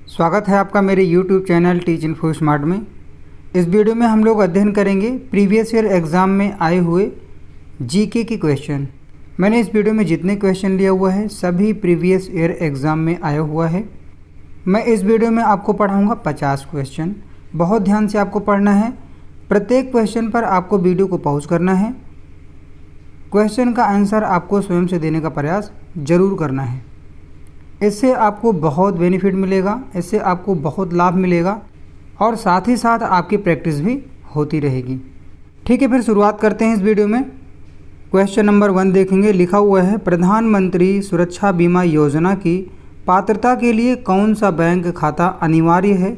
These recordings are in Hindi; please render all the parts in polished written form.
स्वागत है आपका मेरे YouTube channel teach info smart में। इस वीडियो में हम लोग अध्ययन करेंगे प्रीवियस ईयर एग्ज़ाम में आए हुए जीके के क्वेश्चन। मैंने इस वीडियो में जितने क्वेश्चन लिया हुआ है सभी प्रीवियस ईयर एग्ज़ाम में आया हुआ है। मैं इस वीडियो में आपको पढ़ाऊँगा 50 क्वेश्चन। बहुत ध्यान से आपको पढ़ना है। प्रत्येक क्वेश्चन पर आपको वीडियो को पॉज करना है। क्वेश्चन का आंसर आपको स्वयं से देने का प्रयास ज़रूर करना है। इससे आपको बहुत बेनिफिट मिलेगा, इससे आपको बहुत लाभ मिलेगा और साथ ही साथ आपकी प्रैक्टिस भी होती रहेगी। ठीक है, फिर शुरुआत करते हैं इस वीडियो में। क्वेश्चन नंबर 1 देखेंगे। लिखा हुआ है प्रधानमंत्री सुरक्षा बीमा योजना की पात्रता के लिए कौन सा बैंक खाता अनिवार्य है।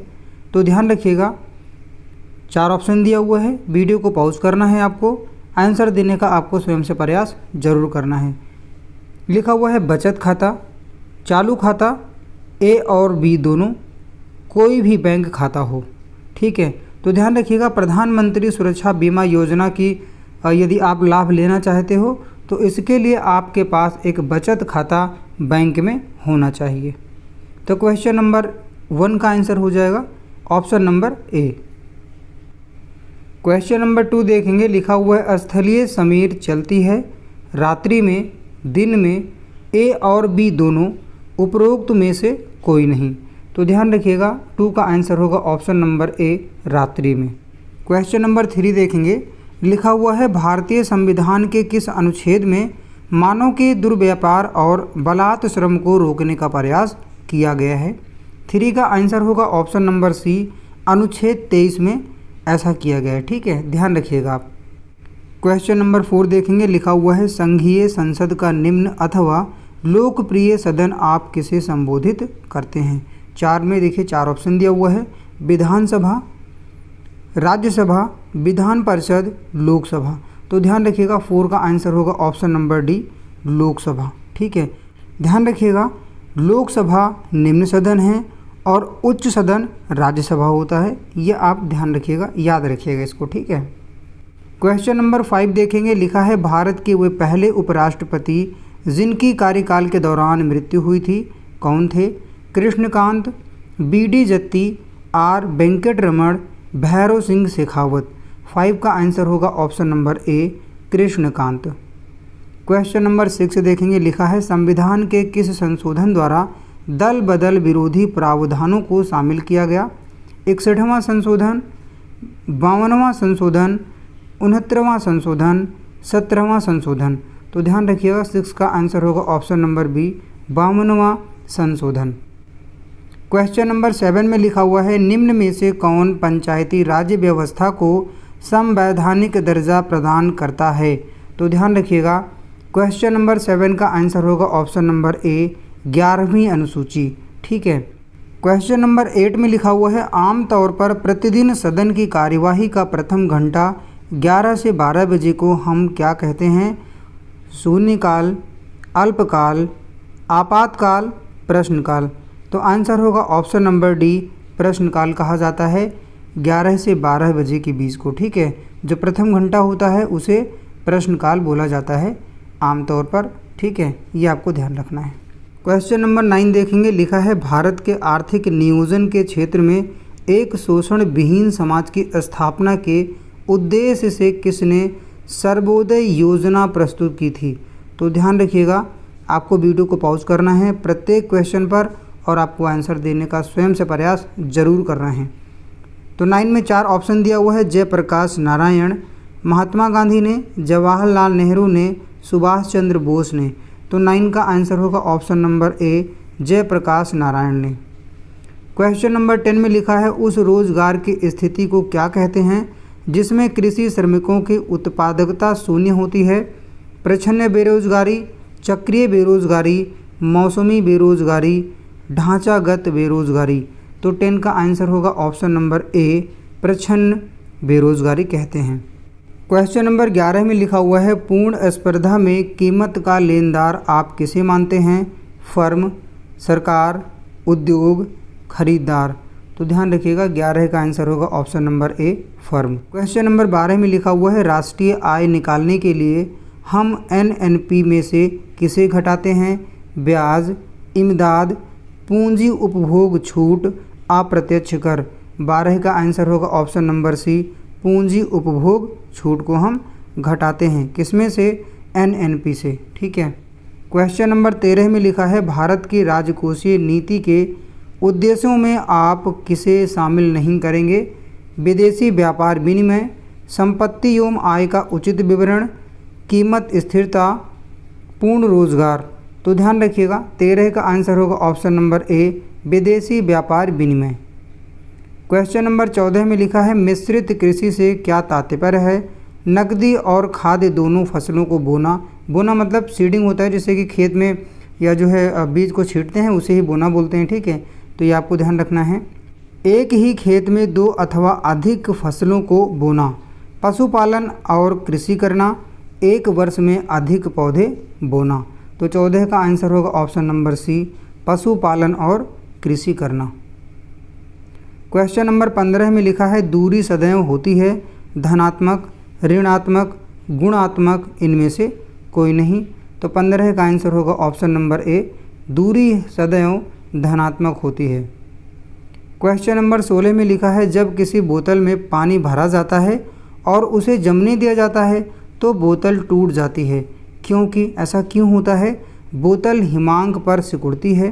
तो ध्यान रखिएगा, 4 ऑप्शन दिया हुआ है। वीडियो को पॉज करना है आपको। आंसर देने का आपको स्वयं से प्रयास जरूर करना है। लिखा हुआ है बचत खाता, चालू खाता, ए और बी दोनों, कोई भी बैंक खाता हो। ठीक है, तो ध्यान रखिएगा प्रधानमंत्री सुरक्षा बीमा योजना की यदि आप लाभ लेना चाहते हो तो इसके लिए आपके पास एक बचत खाता बैंक में होना चाहिए। तो क्वेश्चन नंबर 1 का आंसर हो जाएगा ऑप्शन नंबर ए। क्वेश्चन नंबर 2 देखेंगे। लिखा हुआ है स्थलीय समीर चलती है रात्रि में, दिन में, ए और बी दोनों, उपरोक्त में से कोई नहीं। तो ध्यान रखिएगा 2 का आंसर होगा ऑप्शन नंबर ए, रात्रि में। क्वेश्चन नंबर 3 देखेंगे। लिखा हुआ है भारतीय संविधान के किस अनुच्छेद में मानव के दुर्व्यापार और बलात् श्रम को रोकने का प्रयास किया गया है। 3 का आंसर होगा ऑप्शन नंबर सी, अनुच्छेद 23 में ऐसा किया गया है। ठीक है, ध्यान रखिएगा आप। क्वेश्चन नंबर 4 देखेंगे। लिखा हुआ है संघीय संसद का निम्न अथवा लोकप्रिय सदन आप किसे संबोधित करते हैं। 4 में देखिए 4 ऑप्शन दिया हुआ है। विधानसभा, राज्यसभा, विधान परिषद, लोकसभा। तो ध्यान रखिएगा 4 का आंसर होगा ऑप्शन नंबर डी, लोकसभा। ठीक है, ध्यान रखिएगा लोकसभा निम्न सदन है और उच्च सदन राज्यसभा होता है। ये आप ध्यान रखिएगा, याद रखिएगा इसको। ठीक है, क्वेश्चन नंबर 5 देखेंगे। लिखा है भारत के वे पहले उपराष्ट्रपति जिनकी कार्यकाल के दौरान मृत्यु हुई थी कौन थे। Krishnakant, BD. Jatti, are. Venkataraman, Bhairav Singh Shekhawat. 5 का आंसर होगा ऑप्शन नंबर ए, कृष्णकांत। क्वेश्चन नंबर 6 देखेंगे। लिखा है संविधान के किस संशोधन द्वारा दल बदल विरोधी प्रावधानों को शामिल किया गया। 61वां संशोधन, 52वां संशोधन, 69वां संशोधन, 17वां संशोधन। तो ध्यान रखिएगा 6 का आंसर होगा ऑप्शन नंबर बी, 52वां संशोधन। क्वेश्चन नंबर 7 में लिखा हुआ है निम्न में से कौन पंचायती राज्य व्यवस्था को संवैधानिक दर्जा प्रदान करता है। तो ध्यान रखिएगा क्वेश्चन नंबर 7 का आंसर होगा ऑप्शन नंबर ए, 11वीं अनुसूची। ठीक है, क्वेश्चन नंबर 8 में लिखा हुआ है आमतौर पर प्रतिदिन सदन की कार्यवाही का प्रथम घंटा 11 से 12 बजे को हम क्या कहते हैं। शून्यकाल, अल्पकाल, आपातकाल, प्रश्नकाल। तो आंसर होगा ऑप्शन नंबर डी, प्रश्नकाल कहा जाता है 11 से 12 बजे के बीच को। ठीक है, जो प्रथम घंटा होता है उसे प्रश्नकाल बोला जाता है आमतौर पर। ठीक है, ये आपको ध्यान रखना है। क्वेश्चन नंबर 9 देखेंगे। लिखा है भारत के आर्थिक नियोजन के क्षेत्र में एक शोषण विहीन समाज की स्थापना के उद्देश्य से किसने सर्वोदय योजना प्रस्तुत की थी। तो ध्यान रखिएगा आपको वीडियो को पॉज करना है प्रत्येक क्वेश्चन पर और आपको आंसर देने का स्वयं से प्रयास जरूर करना है। तो 9 में 4 ऑप्शन दिया हुआ है। जयप्रकाश नारायण, महात्मा गांधी ने, जवाहरलाल नेहरू ने, सुभाष चंद्र बोस ने। तो 9 का आंसर होगा option number A, Jayaprakash Narayan ने। क्वेश्चन नंबर 10 में लिखा है उस रोजगार की स्थिति को क्या कहते हैं जिसमें कृषि श्रमिकों की उत्पादकता शून्य होती है। प्रच्छन्न बेरोजगारी, चक्रीय बेरोजगारी, मौसमी बेरोजगारी, ढांचागत बेरोजगारी। तो 10 का आंसर होगा ऑप्शन नंबर ए, प्रच्छन्न बेरोजगारी कहते हैं। क्वेश्चन नंबर 11 में लिखा हुआ है पूर्ण स्पर्धा में कीमत का लेनदार आप किसे मानते हैं। फर्म, सरकार, उद्योग, खरीदार। तो ध्यान रखिएगा 11 का आंसर होगा ऑप्शन नंबर ए, फर्म। क्वेश्चन नंबर 12 में लिखा हुआ है राष्ट्रीय आय निकालने के लिए हम एनएनपी में से किसे घटाते हैं। ब्याज, इमदाद, पूंजी उपभोग छूट अप्रत्यक्ष कर। 12 का आंसर होगा ऑप्शन नंबर सी, पूंजी उपभोग छूट को हम घटाते हैं, किसमें से, एनएनपी से। ठीक है। क्वेश्चन नंबर 13 में लिखा है भारत की राजकोषीय नीति के उद्देश्यों में आप किसे शामिल नहीं करेंगे? विदेशी व्यापार विनिमय, संपत्ति एवं आय का उचित विवरण, कीमत स्थिरता, पूर्ण रोजगार। तो ध्यान रखिएगा 13 का आंसर होगा ऑप्शन नंबर ए, विदेशी व्यापार विनिमय। क्वेश्चन नंबर 14 में लिखा है मिश्रित कृषि से क्या तात्पर्य है? नकदी और खाद्य दोनों फसलों को बोना। बोना मतलब सीडिंग होता है, जैसे कि खेत में या जो है बीज को छींटते हैं उसे ही बोना बोलते हैं। ठीक है, तो ये आपको ध्यान रखना है। एक ही खेत में 2 अथवा अधिक फसलों को बोना। पशुपालन और कृषि करना। 1 वर्ष में अधिक पौधे बोना। तो 14 का आंसर होगा ऑप्शन नंबर सी, पशुपालन और कृषि करना। क्वेश्चन नंबर 15 में लिखा है दूरी सदैव होती है धनात्मक, ऋणात्मक, गुणात्मक, इनमें से कोई नहीं। तो 15 का आंसर होगा ऑप्शन नंबर ए, दूरी सदैव धनात्मक होती है। क्वेश्चन नंबर 16 में लिखा है जब किसी बोतल में पानी भरा जाता है और उसे जमने दिया जाता है तो बोतल टूट जाती है, क्योंकि ऐसा क्यों होता है? बोतल हिमांक पर सिकुड़ती है,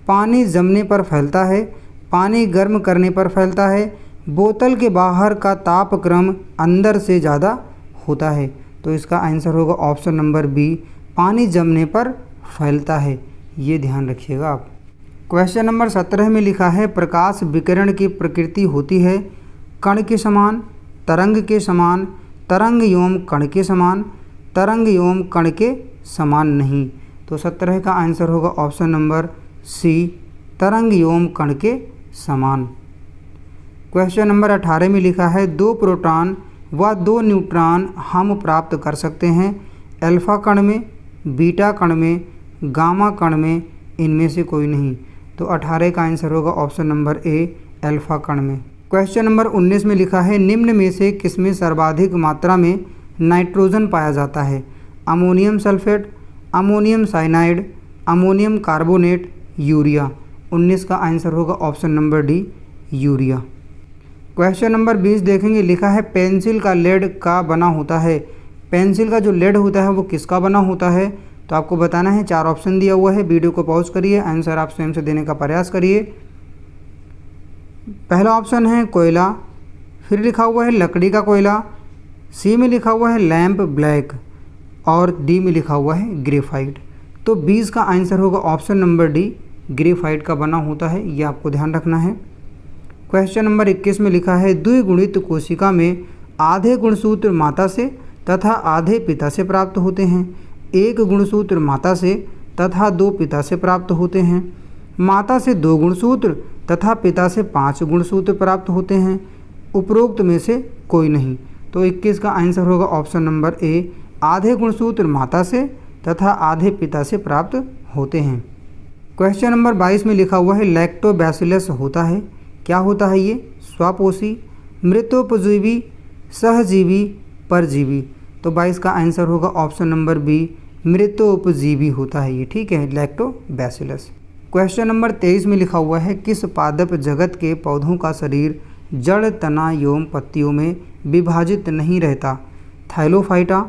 पानी जमने पर फैलता है, पानी गर्म करने पर फैलता है, बोतल के बाहर का तापक्रम अंदर से ज़्यादा होता है। तो इसका आंसर होगा ऑप्शन नंबर बी, पानी जमने पर फैलता है। ये ध्यान रखिएगा आप। क्वेश्चन नंबर 17 में लिखा है प्रकाश विकिरण की प्रकृति होती है कण के समान, तरंग के समान, तरंग एवं कण के समान, तरंग एवं कण के समान नहीं। तो 17 का आंसर होगा ऑप्शन नंबर सी, तरंग एवं कण के समान। क्वेश्चन नंबर 18 में लिखा है 2 प्रोटॉन व 2 न्यूट्रॉन हम प्राप्त कर सकते हैं अल्फा कण में, बीटा कण में, गामा कण में, इनमें से कोई नहीं। तो 18 का आंसर होगा ऑप्शन नंबर ए, अल्फा कण में। क्वेश्चन नंबर 19 में लिखा है निम्न में से किसमें सर्वाधिक मात्रा में नाइट्रोजन पाया जाता है? Ammonium sulphate, ammonium cyanide, ammonium carbonate, urea. 19 का आंसर होगा option number D, urea. Question number 20 देखेंगे, लिखा है पेंसिल का लेड का बना होता है। पेंसिल का जो लेड होता है वो किसका बना होता है? तो आपको बताना है। 4 ऑप्शन दिया हुआ है, वीडियो को पॉज करिए, आंसर आप स्वयं से देने का प्रयास करिए। पहला ऑप्शन है कोयला, फिर लिखा हुआ है लकड़ी का कोयला, सी में लिखा हुआ है लैंप ब्लैक और डी में लिखा हुआ है ग्रेफाइट। तो 20 का आंसर होगा ऑप्शन नंबर डी, ग्रेफाइट का बना होता है। ये आपको ध्यान रखना है। क्वेश्चन नंबर 21 में लिखा है द्विगुणित कोशिका में आधे गुणसूत्र माता से तथा आधे पिता से प्राप्त होते हैं, 1 गुणसूत्र माता से तथा 2 पिता से प्राप्त होते हैं, माता से 2 गुणसूत्र तथा पिता से 5 गुणसूत्र प्राप्त होते हैं, उपरोक्त में से कोई नहीं। तो 21 का आंसर होगा ऑप्शन नंबर ए, आधे गुणसूत्र माता से तथा आधे पिता से प्राप्त होते हैं। क्वेश्चन नंबर 22 में लिखा हुआ है लैक्टोबैसिलस होता है, क्या होता है ये? स्वापोषी, मृतोपजीवी, सहजीवी, परजीवी। तो 22 का आंसर होगा ऑप्शन नंबर बी, मृतोपजीवी होता है ये। ठीक है, लैक्टोबैसिलस। क्वेश्चन नंबर 23 में लिखा हुआ है किस पादप जगत के पौधों का शरीर जड़, तना एवं पत्तियों में विभाजित नहीं रहता? थाइलोफाइटा,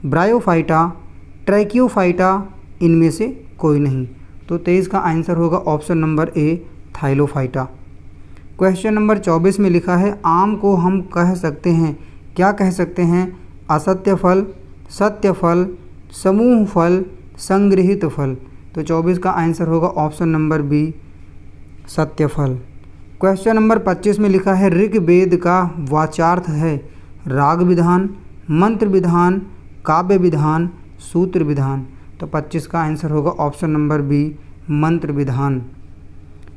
ब्रायोफाइटा, ट्रैकियोफाइटा, इनमें से कोई नहीं। तो 23 का आंसर होगा option number A, Thallophyta. Question number 24 में लिखा है आम को हम कह सकते हैं, क्या कह सकते हैं? असत्य फल, सत्य फल, समूह फल, संग्रहित फल। तो 24 का आंसर होगा ऑप्शन नंबर बी, सत्य फल। क्वेश्चन नंबर 25 में लिखा है ऋग्वेद का वाचार्थ है राग विधान, मंत्र विधान, काव्य विधान, सूत्र विधान। तो 25 का आंसर होगा ऑप्शन नंबर बी, मंत्र विधान।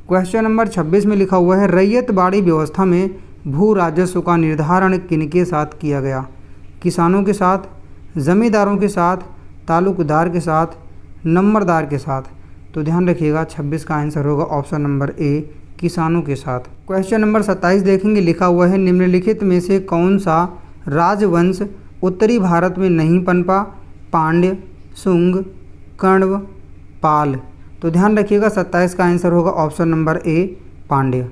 क्वेश्चन नंबर 26 में लिखा हुआ है रैयतवाड़ी व्यवस्था में भू राजस्व का निर्धारण किनके साथ किया गया? किसानों के साथ, जमींदारों के साथ, तालुकदार के साथ, नंबरदार के साथ। तो ध्यान रखिएगा 26 का आंसर होगा ऑप्शन नंबर ए, किसानों के साथ। क्वेश्चन नंबर 27 देखेंगे, लिखा हुआ है निम्नलिखित में से कौन सा राजवंश उत्तरी भारत में नहीं पनपा? पांड्य, शुंग, कण्व, पाल। तो ध्यान रखिएगा 27 का आंसर होगा ऑप्शन नंबर ए पांड्य।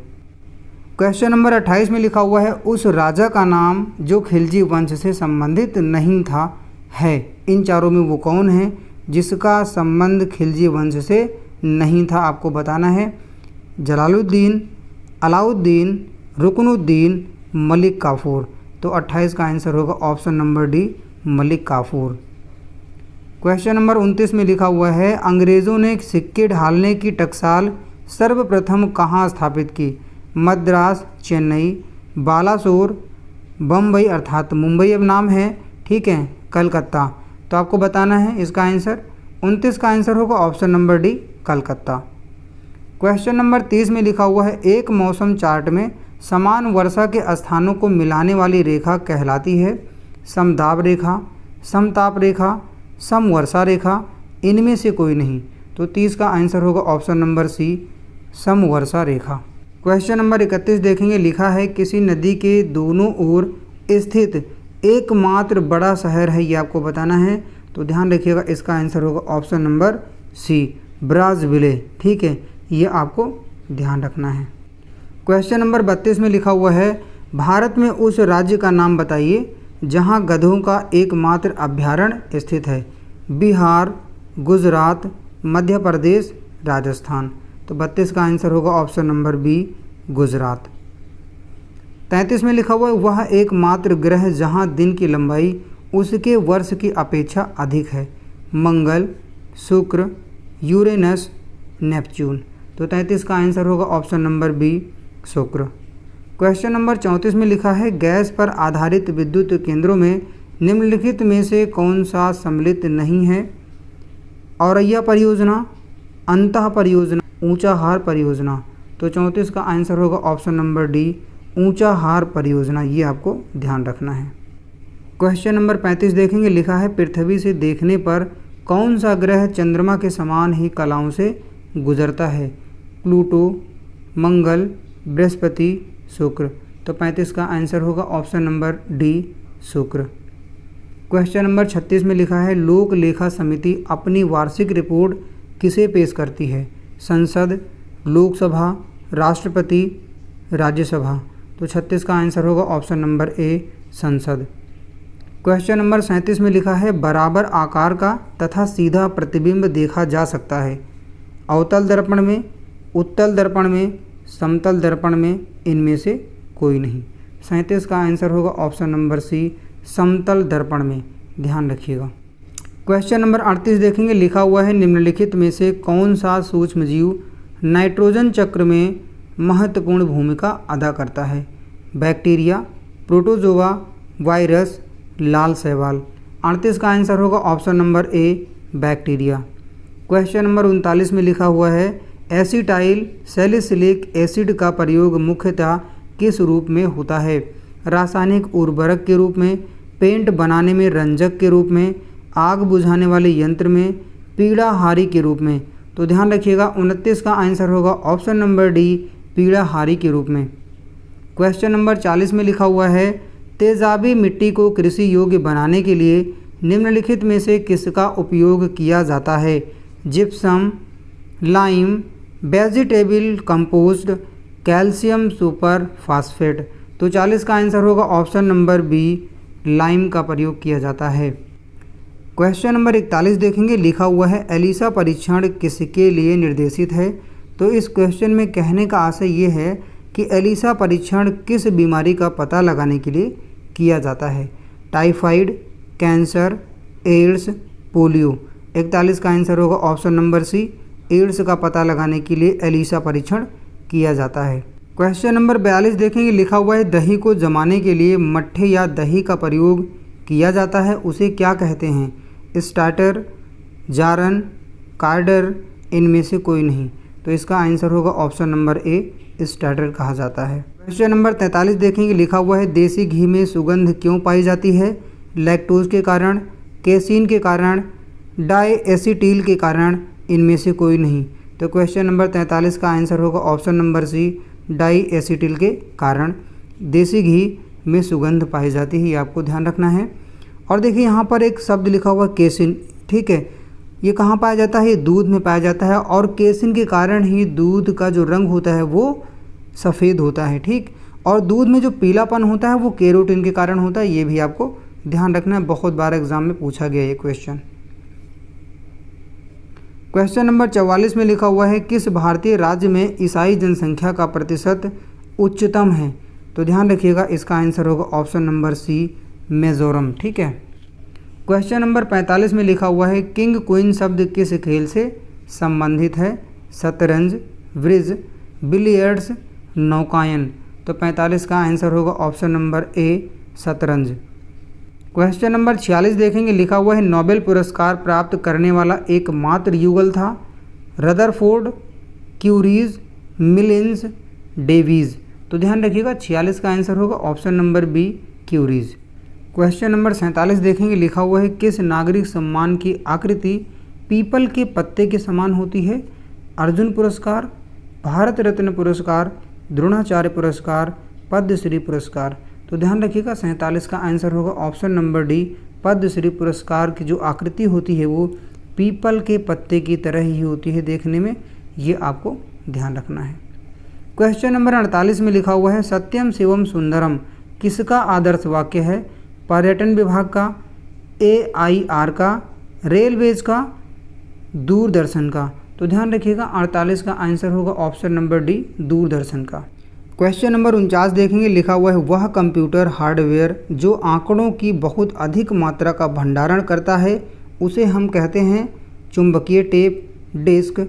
क्वेश्चन नंबर 28 में लिखा हुआ है उस राजा का नाम जो खिलजी वंश से संबंधित नहीं था है। इन चारों में वो कौन है जिसका संबंध खिलजी वंश से नहीं था, आपको बताना है। जलालुद्दीन, अलाउद्दीन, रुकनुद्दीन, मलिक काफूर। तो 28 का आंसर होगा option number D Malik Kafur. Question number 29 में लिखा हुआ है अंग्रेज़ों ने सिक्के ढालने की टकसाल सर्वप्रथम कहाँ स्थापित की? मद्रास, चेन्नई, बालासोर, बम्बई अर्थात मुंबई अब नाम है, ठीक है, कलकत्ता। तो आपको बताना है इसका आंसर। 29 का आंसर होगा option number D Calcutta. Question number 30 में लिखा हुआ है एक मौसम चार्ट में समान वर्षा के स्थानों को मिलाने वाली रेखा कहलाती है समदाब रेखा, समताप रेखा, समवर्षा रेखा, इनमें से कोई नहीं। तो 30 का आंसर होगा ऑप्शन नंबर सी समवर्षा रेखा। क्वेश्चन नंबर 31 देखेंगे, लिखा है किसी नदी के दोनों ओर स्थित एकमात्र बड़ा शहर है, ये आपको बताना है। तो ध्यान रखिएगा इसका आंसर होगा ऑप्शन नंबर सी ब्राज़विले, ठीक है, ये आपको ध्यान रखना है। क्वेश्चन नंबर 32 में लिखा हुआ है भारत में उस राज्य का नाम बताइए जहां गधों का एकमात्र अभ्यारण्य स्थित है। बिहार, गुजरात, मध्य प्रदेश, राजस्थान। तो 32 का आंसर होगा ऑप्शन नंबर बी गुजरात। 33 में लिखा हुआ है वह एकमात्र ग्रह जहां दिन की लंबाई उसके वर्ष की अपेक्षा अधिक है। मंगल, शुक्र, यूरेनस, नेपच्यून। तो 33 का आंसर होगा ऑप्शन नंबर बी शुक्र। क्वेश्चन नंबर 34 में लिखा है गैस पर आधारित विद्युत केंद्रों में निम्नलिखित में से कौन सा सम्मिलित नहीं है? औरैया परियोजना, अंतः परियोजना, ऊंचाहार परियोजना। तो 34 का आंसर होगा ऑप्शन नंबर डी ऊंचाहार परियोजना, ये आपको ध्यान रखना है। क्वेश्चन नंबर 35 देखेंगे, लिखा है पृथ्वी से देखने पर कौन सा ग्रह चंद्रमा के समान ही कलाओं से गुजरता है? प्लूटो, मंगल, बृहस्पति, शुक्र। तो 35 का आंसर होगा ऑप्शन नंबर डी शुक्र। क्वेश्चन नंबर 36 में लिखा है लोक लेखा समिति अपनी वार्षिक रिपोर्ट किसे पेश करती है? संसद, लोकसभा, राष्ट्रपति, राज्यसभा। तो 36 का आंसर होगा ऑप्शन नंबर ए संसद। क्वेश्चन नंबर 37 में लिखा है बराबर आकार का तथा सीधा प्रतिबिंब देखा जा सकता है अवतल दर्पण में, उत्तल दर्पण में, समतल दर्पण में, इनमें से कोई नहीं। 37 का आंसर होगा ऑप्शन नंबर सी समतल दर्पण में, ध्यान रखिएगा। क्वेश्चन नंबर 38 देखेंगे, लिखा हुआ है निम्नलिखित में से कौन सा सूक्ष्मजीव नाइट्रोजन चक्र में महत्वपूर्ण भूमिका अदा करता है? बैक्टीरिया, प्रोटोजोआ, वायरस, लाल शैवाल। 38 का आंसर होगा ऑप्शन नंबर ए बैक्टीरिया। क्वेश्चन नंबर 39 में लिखा हुआ है एसिटाइल सैलिसिलिक एसिड का प्रयोग मुख्यतः किस रूप में होता है? रासायनिक उर्वरक के रूप में, पेंट बनाने में रंजक के रूप में, आग बुझाने वाले यंत्र में, पीड़ाहारी के रूप में। तो ध्यान रखिएगा 29 का आंसर होगा ऑप्शन नंबर डी पीड़ाहारी के रूप में। क्वेश्चन नंबर 40 में लिखा हुआ है तेजाबी मिट्टी को कृषि योग्य बनाने के लिए निम्नलिखित में से किसका उपयोग किया जाता है? Gypsum, lime, vegetable compost, calcium super phosphate. तो 40 का आंसर होगा ऑप्शन नंबर बी लाइम का प्रयोग किया जाता है। क्वेश्चन नंबर 41 देखेंगे, लिखा हुआ है एलिसा परीक्षण किसके लिए निर्देशित है? तो इस क्वेश्चन में कहने का आशय ये है कि एलिसा परीक्षण किस बीमारी का पता लगाने के लिए किया जाता है? Typhoid, cancer, ads, polio. 41 का आंसर होगा ऑप्शन नंबर सी एड्स का पता लगाने के लिए एलिसा परीक्षण किया जाता है। क्वेश्चन नंबर 42 देखेंगे, लिखा हुआ है दही को जमाने के लिए मट्ठे या दही का प्रयोग किया जाता है, उसे क्या कहते हैं? स्टार्टर, जारन, कार्डर, इनमें से कोई नहीं। तो इसका आंसर होगा ऑप्शन नंबर ए स्टार्टर कहा जाता है। क्वेश्चन नंबर 43 देखेंगे, लिखा हुआ है देसी घी में सुगंध क्यों पाई जाती है? लैक्टोज के कारण, केसिन के कारण, डाईएसिटिल के कारण, इनमें से कोई नहीं। तो क्वेश्चन नंबर 43 का आंसर होगा ऑप्शन नंबर सी डाईएसिटिल के कारण देसी घी में सुगंध पाई जाती है, ये आपको ध्यान रखना है। और देखिए यहाँ पर एक शब्द लिखा हुआ केसिन, ठीक है, ये कहाँ पाया जाता है? दूध में पाया जाता है और केसिन के कारण ही दूध का जो रंग होता है वो सफ़ेद होता है। ठीक, और दूध में जो पीलापन होता है वो कैरोटीन के कारण होता है। ये भी आपको ध्यान रखना है, बहुत बार एग्जाम में पूछा गया ये क्वेश्चन। क्वेश्चन नंबर 44 में लिखा हुआ है किस भारतीय राज्य में ईसाई जनसंख्या का प्रतिशत उच्चतम है? तो ध्यान रखिएगा, इसका आंसर होगा ऑप्शन नंबर सी, मिजोरम। ठीक है। क्वेश्चन नंबर 45 में लिखा हुआ है किंग क्वीन शब्द किस खेल से संबंधित है? शतरंज, ब्रिज, बिलियर्ड्स, नौकायन। तो 45 का आंसर होगा ऑप्शन नंबर ए, शतरंज। क्वेश्चन नंबर 46 देखेंगे, लिखा हुआ है नोबेल पुरस्कार प्राप्त करने वाला एकमात्र युगल था? रदरफोर्ड, क्यूरीज, मिलिन्स, डेवीज। तो ध्यान रखिएगा 46 का आंसर होगा option number B, Curies. Question number 47 देखेंगे, लिखा हुआ है किस नागरिक सम्मान की आकृति पीपल के पत्ते के समान होती है? अर्जुन पुरस्कार, भारत रत्न पुरस्कार, द्रोणाचार्य पुरस्कार, पद्मश्री पुरस्कार। तो ध्यान रखिएगा 47 का आंसर होगा ऑप्शन नंबर डी, पद्मश्री पुरस्कार की जो आकृति होती है वो पीपल के पत्ते की तरह ही होती है देखने में, ये आपको ध्यान रखना है। क्वेश्चन नंबर 48 में लिखा हुआ है सत्यम शिवम सुंदरम किसका आदर्श वाक्य है? पर्यटन विभाग का, AIR का, रेलवेज का, दूरदर्शन का। तो ध्यान रखिएगा 48 का आंसर होगा ऑप्शन नंबर डी, दूरदर्शन का। क्वेश्चन नंबर 49 देखेंगे, लिखा हुआ है वह कंप्यूटर हार्डवेयर जो आंकड़ों की बहुत अधिक मात्रा का भंडारण करता है उसे हम कहते हैं चुंबकीय टेप, डिस्क,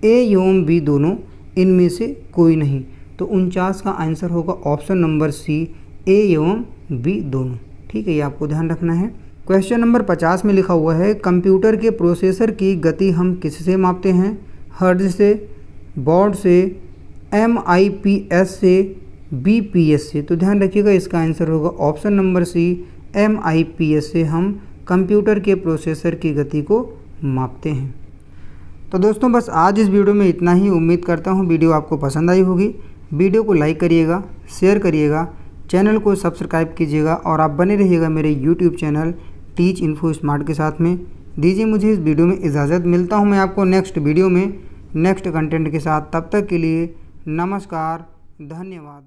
A एवं B दोनों, इनमें से कोई नहीं। तो 49 का आंसर होगा ऑप्शन नंबर सी, A एवं B दोनों। ठीक है, ये आपको ध्यान रखना है। क्वेश्चन नंबर 50 में लिखा हुआ है कंप्यूटर के प्रोसेसर की गति हम किससे मापते हैं? हर्ट्ज से, बॉड से, MIPS से, BPS से। तो ध्यान रखिएगा इसका आंसर होगा ऑप्शन नंबर सी, MIPS से हम कंप्यूटर के प्रोसेसर की गति को मापते हैं। तो दोस्तों बस आज इस वीडियो में इतना ही। उम्मीद करता हूँ वीडियो आपको पसंद आई होगी। वीडियो को लाइक करिएगा, शेयर करिएगा, चैनल को सब्सक्राइब कीजिएगा और आप बने रहिएगा मेरे YouTube channel teach info smart के साथ में। दीजिए मुझे इस वीडियो में इजाज़त। मिलता हूँ मैं आपको नेक्स्ट वीडियो में नेक्स्ट कंटेंट के साथ। तब तक के लिए नमस्कार, धन्यवाद।